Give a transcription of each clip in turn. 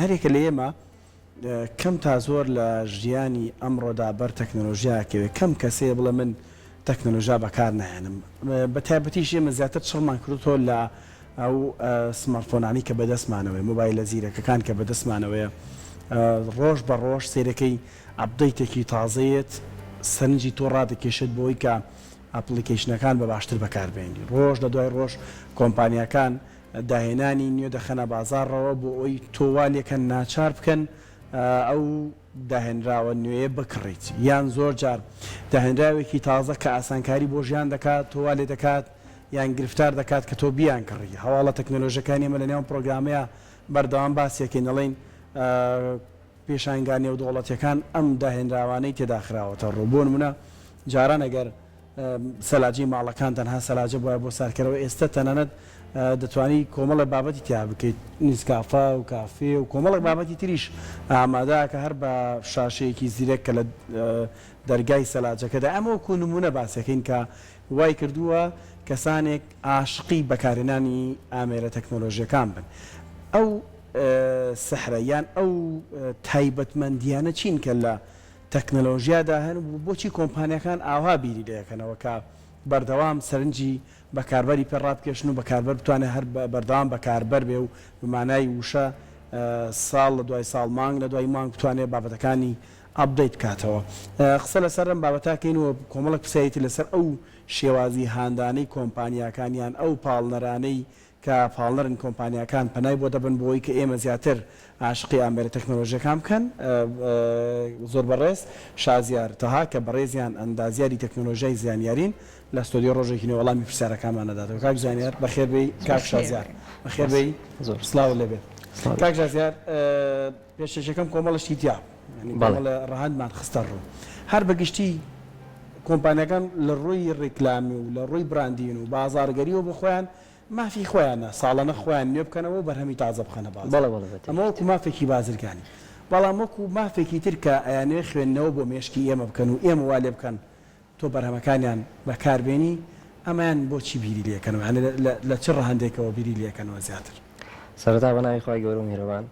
هەرێکە لە ئێمە کەم تا زۆر لە ژیانی ئەمڕۆدا بەر تەکنۆلۆژیاکەوێت کەم کەسێ بڵێ من تەکنۆلۆژیا بەکار نایەنم بە تایبەتیش ئێمە زیاتر چڵمان کردوتۆ لە ئەو سمارتفۆنانی کە بەدەستمانەوەی مۆبایلە زیرەکەکان کە بەدەستمانەوەیە ڕۆژ بە ڕۆژ سیرەکەی ئەپدەیتێکی تازەیەت سەرنجی تۆ ڕادەکێشێت بۆی کە ئەپلیکیشنەکان بە باشتر بەکاربێنی ڕۆژ لە دوای ڕۆژ کۆمپانیەکان داهێنانی نوێ دەخەنە بازارڕەوە بۆ ئەوی تۆوالێکەن ناچار بکەن ئەو داهێنراوە نوێیە بکڕیت یان زۆر جار داهێنراوێکی تازە کە ئاسانکاری بۆ ژیان دەکات تۆوالێ دەکات یان گرفتار دەکات کە تۆ بیان کڕی هەواڵە تەکنۆلۆژیەکانی ئێمە لە نێوان پرۆگرامەیە بەردەوام باسیەکەی نەڵێن پێشانگانی و دەوڵەتیەکان ئەم داهێنراوانەی تێداخراوەتە ڕوو بۆ نمونە جاران ئەگەر سەلاجی ماڵەکان تەنها سەلاجە بووە بۆ سارکەرەوە ئێستا تەنانەت دەتوانی کۆمەڵە بابەتی تیا بکەیت نیسکافە و کافێ و کۆمەڵک بابەتی تریش ئامادە کە هەر بە شاشەیەکی زیرەک کە لە دەرگای سەلاجەکەدا ئەمە وەکو نمونە باسەکەین کە وای کردووە کەسانێک عاشقی بەکارهێنانی ئامێرە تەکنۆلۆژیەکان بن ئەو سەحرەیان ئەو تایبەتمەندیانە چین کە لە تەکنۆلۆژیادا هەن بۆچی کۆمپانیەکان ئاوا بیری لەکەنەوە کە بەردەوام سەرنجی بەکاربەری پێڕابکێشن و بەکاربەر بتوانێت هەر بەردەوام بەکاربەر بێ و بمانای وشە ساڵ لە دوای ساڵ مانگ لە دوای مانگ بتوانێت بابەتەکانی ئەپدەیت بکاتەوە قسە لەسەر ئەم بابەتاکەینەوە کۆمەڵک پرسیایەتی لەسەر ئەو شێوازی هاندانەی کۆمپانیەکانیان ئەو پاڵنەرانەی کە پاڵنەرن کۆمپانیەکان پەنای بۆ دەبن بۆی کە ئێمە زیاتر عاشقی ئامێرە تەکنۆلۆژیەکان بکەن زۆر بەڕێز شازیار تەها کە بەڕێزیان ئەندازیاری تەکنۆلۆژیای زیانیارین لە ستۆدیۆ ڕۆژێکی وەڵامی پرسیارەکانمانەداتەوە کاک زانیار بەخێربەی کاک شازیار بەخێربەی زۆر سلااو لەبێت کاک شازیار پێشەکەم کۆمەڵشتی تیا لە ڕەهاندمان خستە ڕوو هەر بەگشتی کۆمپانیەکان لە ڕووی ڕێکلامی و لە ڕووی براندین و بازارگەریەوە بۆ خۆیان مافی خۆیانە ساڵانە خۆیان نوێ بکەنەوە بەرهەمی تازە بخەنە باز ئەمە وەکو مافێکی بازرگانی بەڵام وەکو مافێکی تر کە ئەیانوێ خوێندنەوە بۆ مێشکی ئێمە بکەن و ئێمە وا لێ بکەن تۆ بەرهەمەکانیان بەکاربێنی ئەمان بۆچی بیری لێکەنەوە لە چ ڕەهەندێکەوە بیری لێکەنەوە زیاتر سەرەتا بەناوی خۆی گەورە و میهرەبان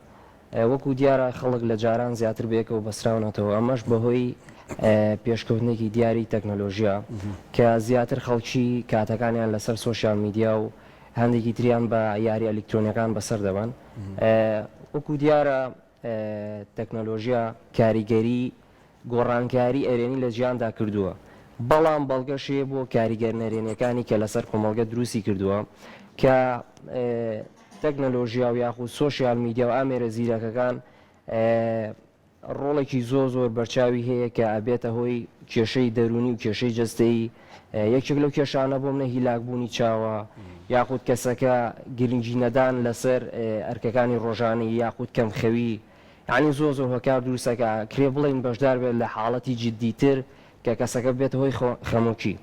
وەکو دیارە خەڵک لە جاران زیاتر بێکەوە بەسراونەتەوە ئەمەش بەهۆی پێشکەوتنێکی دیاری تەکنۆلۆژیا کە زیاتر خەڵکی کاتەکانیان لەسەر سۆشیال میدیا و هەندێکی تریان بە یاری ئەلکترۆنیەکان بەسەر دەبن وەکو دیارە تەکنۆلۆژیا کاریگەری گۆڕانکاری ئەرێنی لە جیاندا کردووە بەڵام بەڵگەشەیە بۆ کاریگەر نەرێنیەکانی کە لەسەر کۆمەڵگە دروستی کردووە کە تەکنۆلۆژیا و یاخود سۆشیال میدیا و ئامێرە زیرەکەکان ڕۆڵێکی زۆر بەرچاوی هەیە کە ئەبێتە هۆی کێشەی دەرونی و کێشەی جەستەیی یەکێک لەو کێشانە بۆ منە هیلاکبوونی چاوە یاخود کەسەکە گرنگی نەدان لەسەر ئەرکەکانی ڕۆژانی یاخود کەمخەوی یعنی زۆر هۆکار دروستەکە کرێ بڵین بەشدار بێت لە حاڵەتی جددیتر کە کەسەکە بێت هۆی خەمۆکی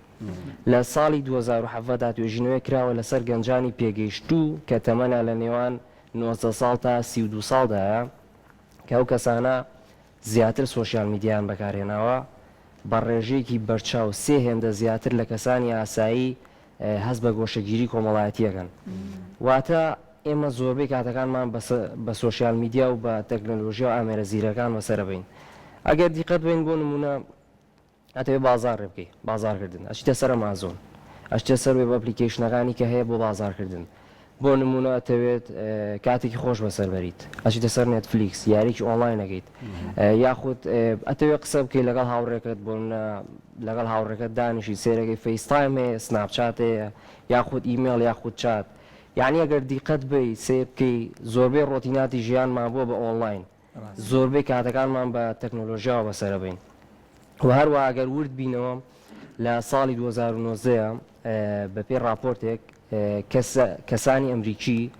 لە ساڵی 2017دا توێژینەوەی کراوە لەسەر گەنجانی پێگەیشتوو کە تەمەنە لە نێوان 90 ساڵ تا 32 ساڵدایە کە ئەو کەسانە زیاتر سۆشیال میدیان بەکارهێناوە بە ڕێژەیەکی بەرچاو سێ هێندە زیاتر لە کەسانی ئاسایی هەست بە گۆشەگیری کۆمەڵایەتیەکەن واتە ئێمە زۆربەی کاتەکانمان بە سۆشیال میدیا و بە تەکنۆلۆژیا و ئامێرە زیرەکان بەسەرە بین ئەگەر دیقەت بین بۆ نمونە ئەتەوێت بازار ڕێ بکەی بازارکردن ئەچیتە سەر ئەمازۆن ئەچتە سەر وێب ئەپلیکیشنەکانی کە هەیە بۆ بازارکردن بۆ نمونە ئەتەوێت کاتێکی خۆش بەسەر بەریت ئەچیتە سەر نێتفلیکس یاریکی ئۆنلاین ئەگەیت یاخود ئەتەوێت قسە بکەی لەگەڵ هاوڕێکت بۆ لەگەڵ هاوڕێکەت دانیشی سێرەکەی فەیستایم هەیە سناپچات هەیە یاخود ئیمێڵ یاخود چات یعنی ئەگەر دیقەت بی سێ بکەی زۆربەی ڕۆتیناتی ژیانمان بۆ بە ئۆنلاین زۆربەی کاتەکانمان بە تەکنۆلۆژیاوە بەسەرە بین و هەروە ئەگەر ورد بینەوە لە ساڵی 2019 بەپێی راپۆرتێک کەسانی ئەمریکی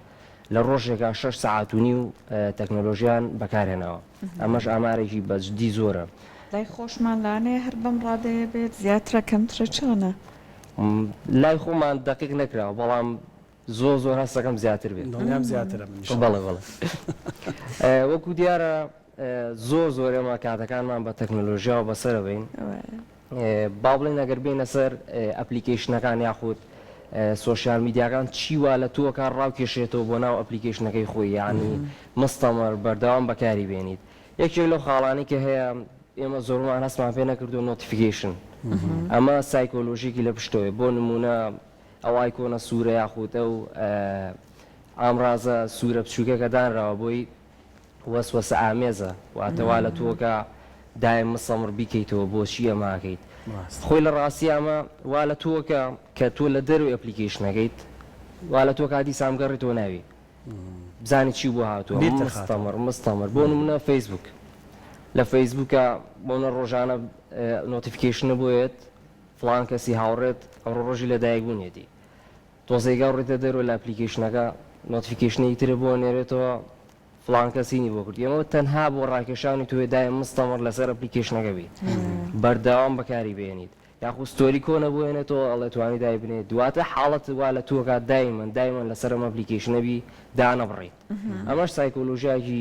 لە ڕۆژێکا 6 ساعات و نیو تەکنۆلۆژیان بەکارهێنەوە ئەمەش ئامارێکی بەجددی زۆرە لای خۆشمان لاانەیە هەر بەم ڕادەیە بێت زیاترە کەمترە چۆنە لای خۆمان دقیق نەکراوە بەڵام زۆر هەستەکەم زیاتر بێت زیاترە بەڵێ وەکو دیارە زۆر ئێمە کاتەکانمان بە تەکنۆلۆژیاوە بەسەرە بین با بڵێن ئەگەر بینە سەر ئەپلیکیشنەکان یاخود سوشیال میدیاکان چی وا لە تۆکە ڕاوکێشێتەوە بۆ ناو ئەپلیکیشنەکەی خۆی یعنی مستەمەر بەردەوام بەکاری بێنیت یەکێک لەو خاڵانی کە هەیە ئێمە زۆرمان هەستمان پێ نەکردو نۆتیفیکیشن ئەمە سایکۆلۆژیکی لە پشتەوەی بۆ نمونە ئەو ئایکۆنە سوورە یاخودە و ئامرازە سوورە بچووکە کە دانراوە بۆی وەسوەسە ئامێزە واتەوا لە تۆکە دایم مستەمر بیکەیتەوە بۆچی ئەماکەیت خۆی لە ڕاستی ئەمە وا لە تۆکە کە تۆ لە دەروی ئەپلیکیشنەکەیت وا لە تۆ کاتی سامگەڕیتەوە ناوی بزانی چی بۆ هاتووە مستەمر بۆ نمونە فەیسبوک لە فەیسبوکە بۆنە ڕۆژانە نۆتیفیکیشنە بۆیت فڵان کەسی هاوڕێت ئەوڕۆ ڕۆژی لەدایک بوونێتی تۆزێگا ڕێتە دەروە لە ئەپلیکیشنەکە نۆتیفیکیشنی ترە بۆ نێرێتەوە فڵان کەسینی بۆ کرد ئێمە تەنها بۆ ڕاکێشانی توێ دایم مستەمر لەسەر ئەپلیکیشنەکە بیت بەردەوام بەکاری بێنیت یاخود ستۆری کۆنە بۆێنێتەوە ئەڵێ توانی دای بنێت دواتە حاڵەت وا لە تۆکات دایمەن لەسەر ئەم ئەپلیکیشنەبی دانەبڕیت ئەمەش سایکۆلۆژیاکی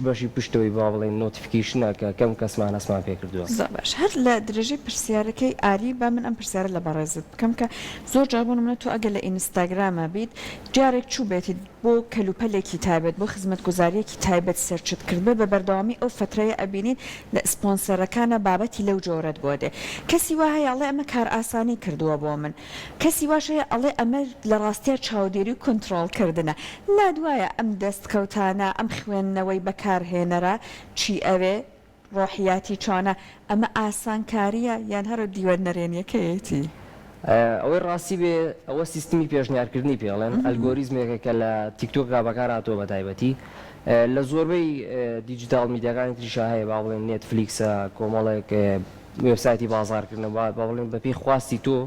بەشی پشتەوەی با بڵێن نۆتیفیکیشنە کە کەم کەسمان هەستمان پێ کردووە باش هەر لە درێژەی پرسیارەکەی ئاری با من ئەم پرسیارە لە بەڕێزت بکەم کە زۆر جار بوون منە تۆ ئەگە لە ئینستاگرامە بیت جارێک چوو بێتیت بۆ کەلوپەلێکی تایبەت بۆ خزمەتگوزاریەکی تایبەت سەرچت کردبێ بە بەردەوامی ئەو فترەیە ئەبینیت لە سپۆنسەرەکانە بابەتی لەو جۆرەت بۆ دێ کەسی وا هەیە ئەڵێ ئەمە کار ئاسانی کردووە بۆ من کەسی واشەیە ئەڵێ ئەمە لە ڕاستیە چاودێری و کۆنتترۆلکردنە نادوایە ئەم دەستکەوتانە ئەم خوێندنەوەی بەکارهێنەرە چی ئەوێ ڕۆحیاتی چۆنە ئەمە ئاسانکاریە یان هەرە دیوە نەرێنیەکەیەتی ئەوەی ڕاستی بێ ئەوە سیستمی پێشنیارکردنی پێڵێن ئەلگۆریزمێکە کە لە تیکتۆکا بەکار هاتۆ بە تایبەتی لە زۆربەی دیجیتال میدیاکانی تریشا هەیە با بڵێن نێتفلیکسە کۆمەڵێک وێبسایتی بازارکردن با بڵێن بەپی خواستی تۆ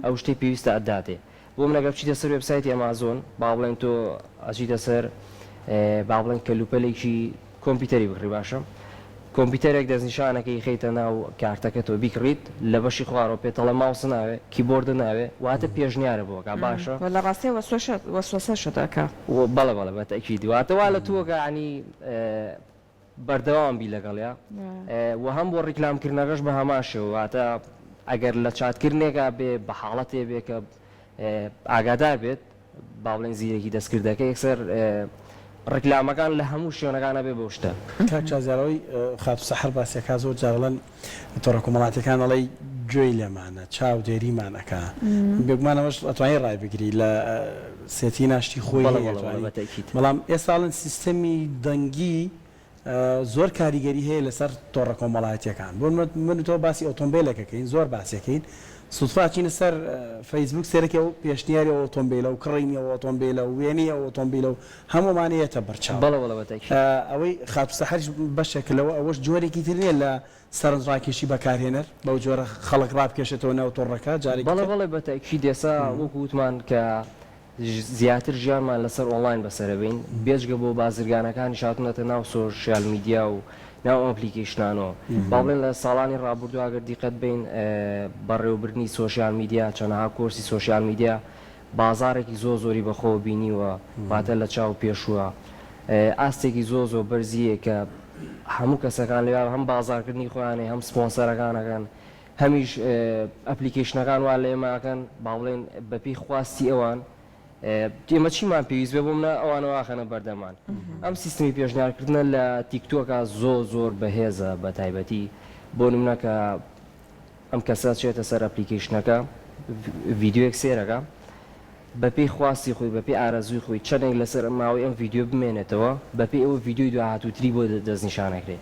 ئەو شتەی پێویستە ئەداتێ بۆ من ئەگەر بچیتە سەر وێبسایتی ئەمازۆن با بڵێن تۆ ئەچیتە سەر با بڵێن کەلوپەلێکی کۆمپیوتەری بکڕی باشە کۆمپیوتەرێک دەستنیشانەکەی خەیتە ناو کارتەکەتەوە بیکڕیت لە بەشی خوارەوە پێتەڵە ماوس ناوێ کیبۆردە ناوێ واتە پێشنیارە بۆکە باشە لە ڕاستی وەسوەسە شدەکە بەڵێ بەڵێ بەتەکیدی واتەوا لە تۆکە عنی بەردەوام بی لەگەڵیا و هەم بۆ ڕیکلامکردنەکەش بە هەماشەوە واتە ئەگەر لە چاتکردنێکا بێ بە حاڵەتێ بێ کە ئاگادار بێت با بڵێن زیرەکی دەستکردەکە یەکسەر ڕکلامەکان لە هەموو شوێنەکانە بێ بۆ شتە کاک چازیارەوەی خات سەحر باسیەکە زۆر جاڵەن تۆڕە کۆمەڵاتەکان ئەڵێ گوێی لێمانە چاودێریمانەکە بێگومانەوەش ئەتوانی ڕای بگری لە سێتی ناشتی خۆی بەڵام ئێستاڵن سیستەمی دەنگی زۆر کاریگەری هەیە لەسەر تۆڕە کۆمەڵایەتیەکان بۆ من تۆ باسی ئۆتۆمبیلەکەکەین زۆر باسیەکەین سوتفاچینە سەر فەیسبوک سێرەکە و پێشنیاری ئۆتۆمبیلە و کڕینی ئۆتۆمبیلە و وێنی ئۆتۆمبیلە و هەمومانەیەتە بەرچاو ئەوەی خات سەحر بەشێکلەوە ئەوەش جۆرێکی تر نیە لە سەرنجڕاکێشی بەکارهێنەر بەو جۆرە خەڵک ڕابکێشێتەوە ناو تۆڕەکە جارێک بەڵێ بەتەکی دێسا وەکو وتمان کە زیاتر ژیانمان لەسەر ئۆنلاین بەسەرەبین بێجگە بۆ بازرگانەکانی شاتونەتە ناو سۆشیال میدیا و ناو ئەپلیکیشنانەوە با بڵێن لە ساڵانی ڕابردوو ئەگەر دیقەت بین بەڕێوەبردننی سۆشیال میدیا چەندەها کۆرسی سۆشیال میدیا بازارێکی زۆری بەخۆ بینیوە باتە لە چاو پێشووە ئاستێکی زۆ بەرزیە کە هەموو کەسەکان لێ هەم بازارکردنی خۆیانێ هەم سپۆنسەرەکانەکەن هەمیش ئەپلیکیشنەکان وا لێماکەن با بڵێن بەپی خواستی ئەوان ئێمە چیمان پێویست بێ بۆ منە ئەوانەوە ئاخەنە بەردەمان ئەم سیستمی پێشنیارکردنە لە تیکتۆکە زۆر بەهێزە بە تایبەتی بۆ نمونەکە ئەم کەسە چێتە سەر ئەپلیکیشنەکە ڤیددیوەک سێرەکە بەپی خواستی خۆی بەپی ئارەزوی خۆی چەندێک لەسەر ماوەی ئەم ڤیددیو بمێنێتەوە بەپی ئەوە ڤیددیۆی دو هاتووتری بۆ دەستنیشانەکرێت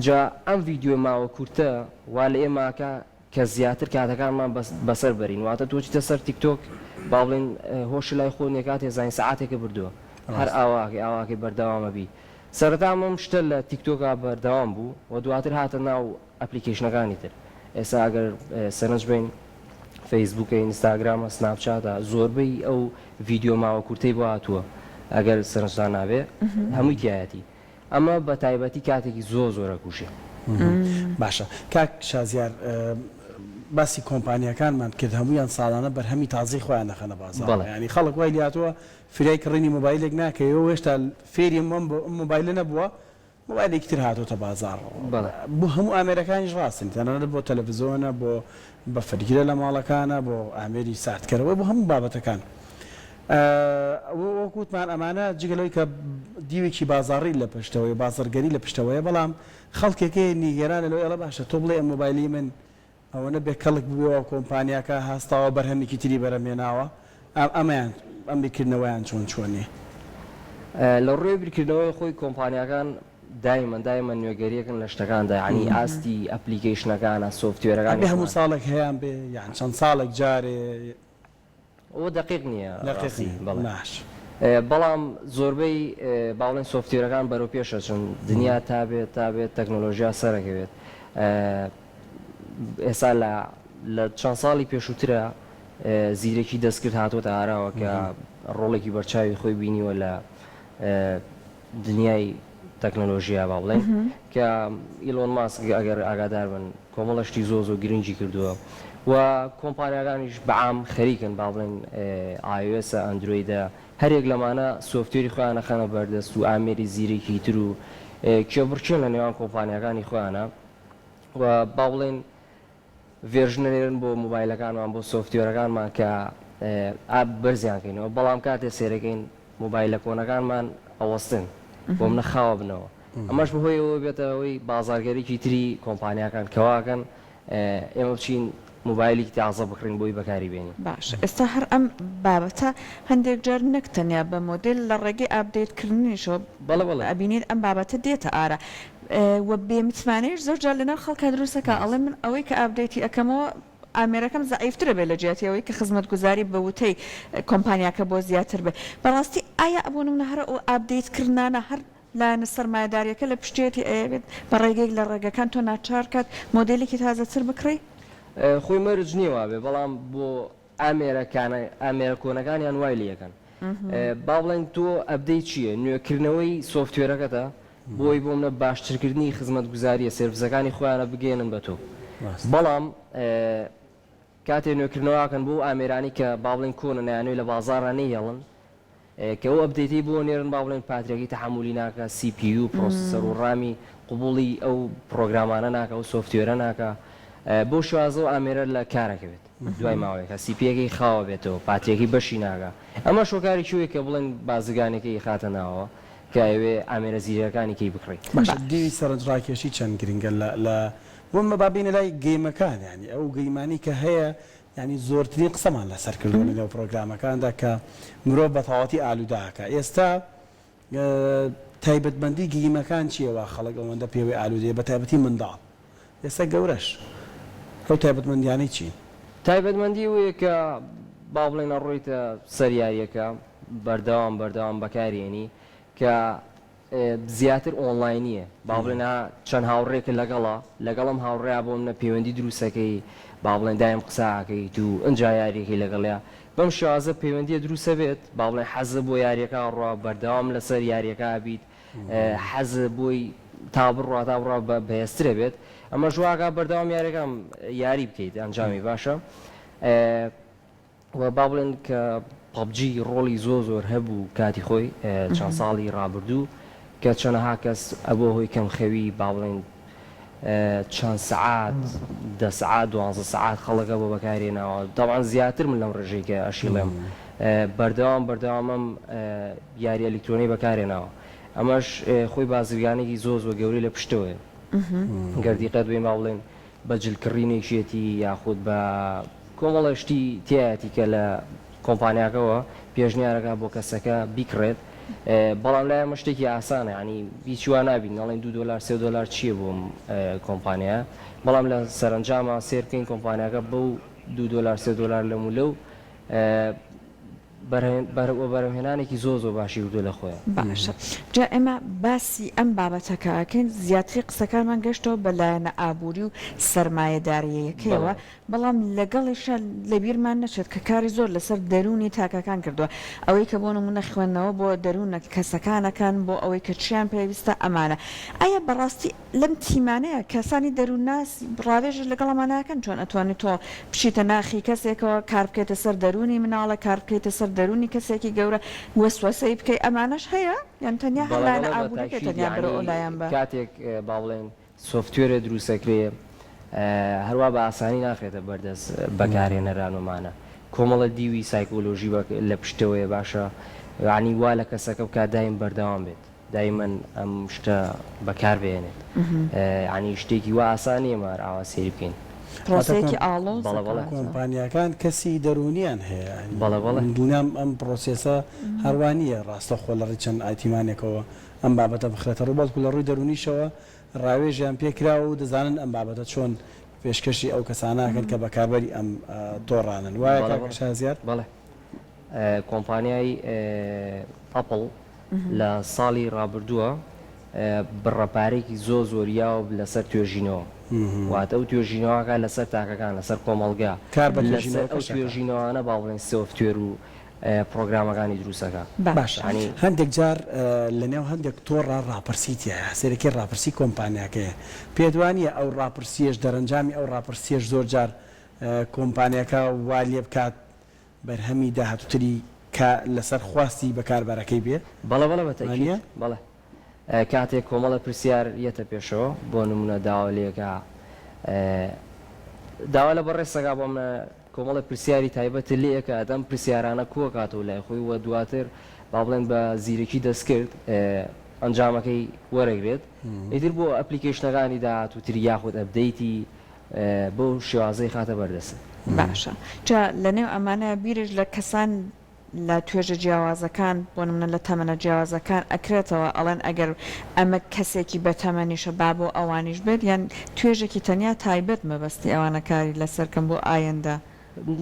جا ئەم ڤیددیۆ ماوە کورتە وا لە ئێماکە کە زیاتر کاتەکانمان بەسەر بەرین واتە تۆچیتە سەر تیکتۆک با بڵێن هۆش لای خۆ نێکاتێ زین سعاتێکە بردووە هەر ئاواکەی بەردەوامە بی سەرەتا ئەم شتە لە تیکتۆکا بەردەوام بوو و دواتر هاتە ناو ئەپلیکیشنەکانی تر ئێستا ئەگەر سەرنج بین فەیسبووکە ئینستاگرامە سناپچاتە زۆربەی ئەو ڤیددیۆ ماوە کورتەی بۆ هاتووە ئەگەر سەرنجدان نابێ هەمووی تایەتی ئەمە بە تایبەتی کاتێکی زۆرە کوژێ باشە کاک شازیار باسی کۆمپانیەکانمان کرد هەمویان ساڵانە بەرهەمی تازی خۆیان نەخەنە بازار ینی خەڵک وای لاتوە فرای کڕینی مۆبایلێک ناکەوە هێشتا فێری مۆبایلە نەبووە موبایلێکی تر هاتۆتە بازار بەڵێ. بۆ هەموو ئەمریکانیش ڕاستن تەنانەت بۆ تەلەڤیزۆنە بۆ بەفەرگیرە لە ماڵەکانە بۆ ئامێری ساعتکەرەوە بۆ هەموو بابەتەکان وەکوتمان ئەمانە جگەلەوەی کە دیوێکی بازاڕی لە پشتەوەی بازرگەری لە پشتەوەیە بەڵام خەڵکێکی نیگەرانە لەوە ئەڵە باشە تۆ بڵێ ئەم مۆبایلی من ئەوەنە بێ کەڵک بووەوە کۆمپانیاکە هاستاوە بەرهەمێکی تری بەرەمێناوە ئەمەیان ئەم بیرکردنەوەیان چۆنیە لە ڕێی بیرکردنەوەی خۆی کۆمپانیەکان دایمە نوێگەریەکن لە شتەکاندا ینی ئاستی ئەپلیکیشنەکانە سۆفتوێرەکان هەموو ساڵێک هەیەیان بێ یان چەند ساڵێک جارێ ئەوە دقیق نییە باش بەڵام زۆربەی باڵێن سۆفتوێرەکان بەرەو پێشەچن دنیا تابێت تەکنۆلۆژیا سەرەکەوێت ئێستا لە چەند ساڵی پێشووترە زیرێکی دەستکرد هاتوۆتە ئاراوە کە ڕۆڵێکی بەرچاوی خۆی بینیوە لە دنیای تەکنۆلۆژیا با بڵێن کە ئیلۆن ماسک ئەگەر ئاگادار بن کۆمەڵەشتی زۆ گرنگی کردووە و کۆمپانیەکانیش بەعام خەریکن با بڵێن iOS ئەندرویدە هەرێک لەمانە سۆفتوێری خۆیانە خەنە بەردەست و ئامێری زیرێکی تر و کێبڕچێن لە نێوان کۆمپانیەکانی خۆیانە و با بڵێن ڤێرژنەرێن بۆ موبایلەکانمان بۆ سۆفتوێرەکانمان کە ئاب بەرزیانکەینەوە بەڵام کاتێ سێرەکەین موبایلە کۆنەکانمان ئەوەستن بۆ منە خاوە بنەوە ئەمەش بەهۆی ئەوە بێتەوەی بازارگەریکی تری کۆمپانیەکان کەواکەن ئێمە بچین موبایلی تازە بکڕین بۆی بەکاری بێنی باش ئێستا هەر ئەم بابەتە هەندێک جار نەکتەنیا بە مۆدل لە ڕێگەی ئاپدێتکردنیشەوە ئەبینێت ئەم بابەتە دێتە ئارە وە بێمتمانەیش زۆر جار لەناو خەڵکە دروستەکە ئەڵێ من ئەوەی کە ئاپدێتی ئەەکەمەوە ئامێرەکەم زعیفترە بێت لە جیاتیەوەی کە خزمەتگوزاری بە وتەی کۆمپانیاکە بۆ زیاتر بێت بەڕاستی ئایا ئەبوون منە هەر ئەو ئاپدێتکردانە هەر لایەنە سەرمایه‌داریەکە لە پشتێتی ئەوێت بە ڕێگەیەک لە ڕێگەکان تۆ ناچار کات مۆدلێکی تازەتر بکڕی خۆی مەرج نییە بێ بەڵام بۆ ئامێرەکۆنەکانیان وای لەکەن با بڵێن تۆ ئەبدەی چییە نوێکردنەوەی سۆفتوێرەکەتە بۆی بۆ منە باشترکردنی خزمەتگوزاریە سێرڤزەکانی خۆیانە بگەێنن بە تۆ بەڵام کاتێ نوێکردنەوەکەن بۆ ئامێرانی کە با بڵێن کۆنە نەیانوێ لە بازاڕانەی هێڵن کە ئەو ئەبدەیتی بۆ نێرن با بڵێن پاتریەکەی تەحملی ناکە CPU پرۆسەسەر و ڕامی قوبوڵی ئەو پرۆگرامانە ناکە و سۆفتوێرە ناکە بۆ شوازە و ئامێرە لە کارەکەوێت دوای ماوەیەکە سیپیەکەی خاوە بێتەوە پاتریەکەی بەشی ناگە ئەمە شۆکاری شوێ کە بڵێن بازرگانێکی خاتە ناوە کە ئەوێ ئامێرە زیرەکانی کەی بکڕیت دیوی سەرنجڕاکێشی چەند گرنگە لە بۆمە بابینە لای گەیمەکان ینی ئەو گەیمانی کە هەیە ینی زۆرترین قسەمان لەسەر کردوونی لەو پرۆگرامەکاندا کە مرۆڤ بە تەواوەتی ئالووداکە ئێستا تایبەتمەندی گەیمەکان چیەوە خەڵک ئەوەندە پێوەی ئالوودەیە بە تایبەتی منداڵ ئێستا گەورەش ئەو تایبەتمەندیانەی چین تایبەتمەندی وەیە کە با بڵێنە ڕۆیتە سەریارەکە بەردەوام بەکارێنی کە زیاتر ئۆنلاینیە با بڵێنە چەند هاوڕێکە لەگەڵم هاوڕێیا بۆ منە پەیوەندی دروستەکەی با بڵێن دایم قساکەیت و ئەنجا یاریەکەی لەگەڵەیە بەم شازە پەیوەندیە دروستە بێت با بڵێن حەزە بۆ یاریەکە ڕوا بەردەوام لەسەر یاریەکە بیت حەزە بۆی تا بڕوا بەهێزترە بێت ئەمە ژواگا بەردەوام یاریەکەم یاری بکەیت ئەنجامی باشە و با بڵێن کە پەبجی ڕۆڵی زۆر هەبوو کاتی خۆی چەند ساڵی ڕابردوو کە چەندەها کەس ئەبوو هۆی کەم خەوی با بڵێن چەند سعات 10 سعات 12 سعات خەڵەکە بۆ بەکارێناوە دەوان زیاتر من لەم ڕێژەیەکە ئەشیڵێم بەردەوام یاری ئەلکترۆنی بەکارێناوە ئەمەش خۆی بازرگانێکی زۆر گەوری لە پشتەوە گەردیقەت بێ ما بڵێن بە جلکڕینێکشێتی یاخود بە کۆمەڵەشتی تایەتی کە لە کۆمپانیاکەوە پێشنیارەکە بۆ کەسەکە بیکڕێت بەڵام لای ئەمە شتێکی ئاسانە ینی هیچوان نابین نەڵێن $2 $3 چییە بۆم کۆمپانیا بەڵام لە سەرنجامە سێرکەین کۆمپانیاکە بەو $2 $3 لەمو لەو بەرەمهێنانێکی زۆر باشی وردو لە خۆیان باشە جا ئێمە باسی ئەم بابەتەکەکەین زیاتری قسەکانمان گەشتەوە بەلایەنە ئابووری و سەرمایەداریەکەیەوە بەڵام لەگەڵیشە لەبیرمان نەچێت کە کاری زۆر لەسەر دەرونی تاکەکان کردووە ئەوەی کە بۆ نمونە خوێندنەوە بۆ دەروونە کەسەکانەکان بۆ ئەوەی کە چیان پێویستە ئەمانە ئایا بەڕاستی لەم تیمانەیە کەسانی دەروونناس ڕاوێژ لەگەڵەمانەکەن چۆن ئەتوانێت تۆ بچیتە ناخی کەسێکەوە کار بکەیتە سەر دەرونی مناڵە کار بکەیتە سەر دەرونی کەسێکی گەورە وەسوەسەی بکەی ئەمانەش هەیە یان تەنیا هەڵانە ئابوورەکە تەنیا بەرە ئۆلایەن بە کاتێک با بڵێن سۆفتوێرە دروستەکرێ هەروە بە ئاسانی ناخێتە بەردەست بەکارهێنەرانۆمانە کۆمەڵە دیوی سایکۆلۆژی لە پشتەوەیە باشە عنی وا لە کەسەکە بکە دایم بەردەوام بێت دایمەن ئەم شتە بەکاربێنێت عنی شتێکی وا ئاسانی ئێمە ئاوا سێری بکەین پرۆسەیەکی ئاڵۆ کۆمپانیەکان کەسی دەرونیان هەیە دونام ئەم پرۆسێسە هەروانیە ڕاستەخۆ لە ڕیچەند ئایتیمانێکەوە ئەم بابەتە بخرێتە ڕوو بەڵکو لە ڕووی دەرونیشەوە ڕاوێژیان پێکرا و دەزانن ئەم بابەتە چۆن پێشکەشی ئەو کەساناکەن کە بەکاربەری ئەم تۆڕانن وایە شازیار بەڵێ کۆمپانیای ئەپڵ لە ساڵی ڕابردووە بڕەپارێکی زۆریاوە لەسەر توێژینەوە واتە ئەو توێژینەوەکە لەسەر تاکەکان لەسەر کۆمەڵگا ئەو توێژینەوەانە با بڵێن سۆفتوێر و پرۆگرامەکانی دروستەکە باش هەندێک جار لە نێو هەندێک تۆڕە ڕاپرسیتە سەرەکی ڕاپرسی کۆمپانیاکەیە پێدوانیە ئەو ڕاپرسیەش دەرەنجامی ئەو ڕاپرسیەش زۆر جار کۆمپانیەکە وا لێ بکات بەرهەمی داهاتووتری کە لەسەر خواستی بەکاربارەکەی بێت بەڵێ بەتەنیە بەڵێ کاتێک کۆمەڵە پرسیار یەتە پێشەوە بۆ نمونە داوالەکە داوا لە بەڕێستەکە بۆ منە کۆمەڵە پرسیاری تایبەت لەیەکە ئەدەم پرسیارانە کووە کاتەوە لای خۆی وە دواتر با بڵێن بە زیرەکی دەستکرد ئەنجامەکەی وەرەگرێت ئیتر بۆ ئەپلیکیشنەکانی داهاتووتری یاخود ئەپدەیتی بۆ شێوازەی خاتە بەردەست باشە جا لە نێو ئەمانە بیرش لە کەسان لە توێژە جیاوازەکان بۆ منە لە تەمەنە جیاوازەکان ئەکرێتەوە ئەڵێن ئەگەر ئەمە کەسێکی بە تەمەنیشە با بۆ ئەوانیش بێت یان توێژێکی تەنیا تایبەت مەبەستی ئەوانە کاری لەسەرکەم بۆ ئاەندا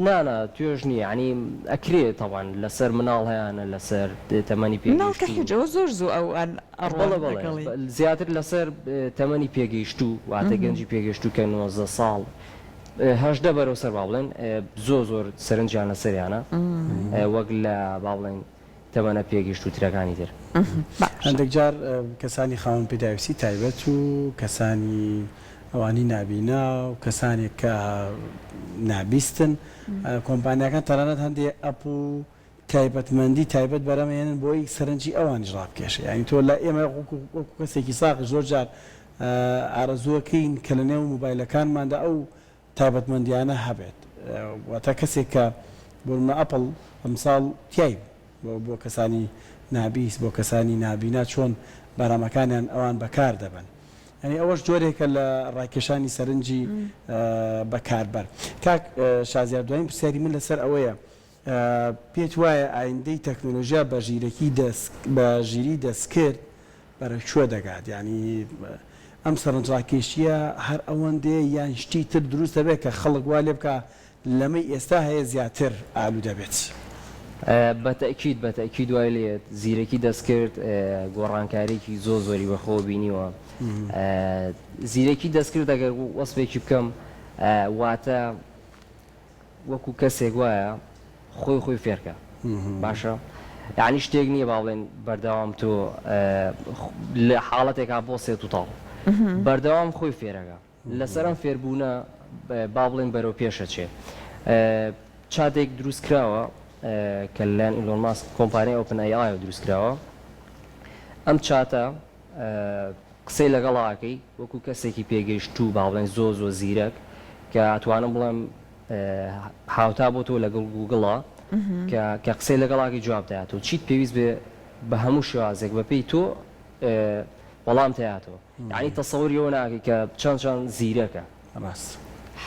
نانە توێژ نییە عنی ئەکرێت تەوان لەسەر مناڵ هەیەە لەسەر تەمەنی پێەوە زۆر زوو ئەو زیاتر لەسەر تەمەنی پێگەیشت و واتە گەنجی پێگەشت و کە 19 ساڵ هەشدە بەرەو سەر با بڵێن زۆر سەرنجیان لە سەریانە وەک لە با بڵێن تەمەنە پێگەشت و ترەکانی تر هەندێک جار کەسانی خاوەن پێداویستی تایبەت و کەسانی ئەوانی نابینا و کەسانێک کە نابیستن کۆمپانیەکان تەنانەت هەندێک ئەپ و تایبەتمەندی تایبەت بەرەمێنن بۆی سەرنجی ئەوانیش ڕابکێشە ینی تۆ لە ئێمە کەسێکی ساقی زۆر جار ئارەزووەکەین کە لە نێو مۆبایلەکانماندا ئەو تایبەتمەندیانە هەبێت واتە کەسێک کە بۆمە ئەپڵ ئەمساڵ تیای بۆ کەسانی نابیست بۆ کەسانی نابینا چۆن بەرامەکانیان ئەوان بەکار دەبن ئەنی ئەوەش جۆرێکە لە ڕاکێشانی سەرنجی بەکاربەر کاک شازیار دوایین پرسیاری من لەسەر ئەوەیە پێت وایە ئایندەی تەکنۆلۆژیا بە ژیری دەستکرد بەرەکوێ دەگات ینی ئەم سەرنجڕاکێشیە هەر ئەوەندێ یان شتی تر دروست دەبێت کە خەڵک وا لێ بکە لەمەی ئێستا هەیە زیاتر ئالو دەبێت بەتەکید دوای لێت زیرەکی دەستکرد گۆڕانکارێکی زۆری بەخۆ بینیوە زیرەکی دەستکرد ئەگەر وەسپێکی بکەم واتە وەکو کەسێک وایە خۆی فێرکە باشە یعنی شتێک نییە با بڵێن بەردەوام تۆ لە حاڵەتێکا بۆ سێت و تاڵ بەردەوام خۆی فێرەکە لەسەرم فێربوونە با بڵێن بەرەو پێشەچێ چاتێک دروستکراوە کە لەلایەن ئیلۆن ماسک کۆمپانیای ئۆپن ئەی ئای دروستکراوە ئەم چاتە قسەی لەگەڵاکەی وەکو کەسێکی پێگەیشت و با بڵێن زۆر زیرەک کە ئەتوانم بڵێم هاوتا بۆ تۆ لەگەڵ گوگڵە کە قسەی لەگەڵاکی جوابدایەوە چیت پێویست بێ بە هەموو شێوازێک بەپێی تۆ وەڵام تایاتەوە یعنی تەسەوری ئەوە ناکەی کە چەند زیرەکە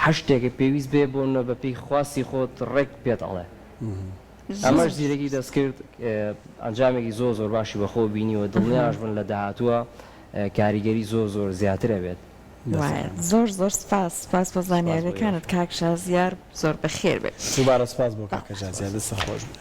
هەشتێکە پێویست بێ بۆ بەپێی خواستی خۆت ڕێک پێت ئەڵێ ئەمەش زیرەکی دەستکرد ئەنجامێکی زۆر باشی بەخۆ بینیوە دڵنیاش بن لە داهاتووە کاریگەری زۆر زیاترە بێت زۆر سپاس بۆ زانیاریەکانت کاک شازیار زۆر بەخێر بێت سوبارە سپاس بۆ کاکە شازیار دەستە خۆش بێت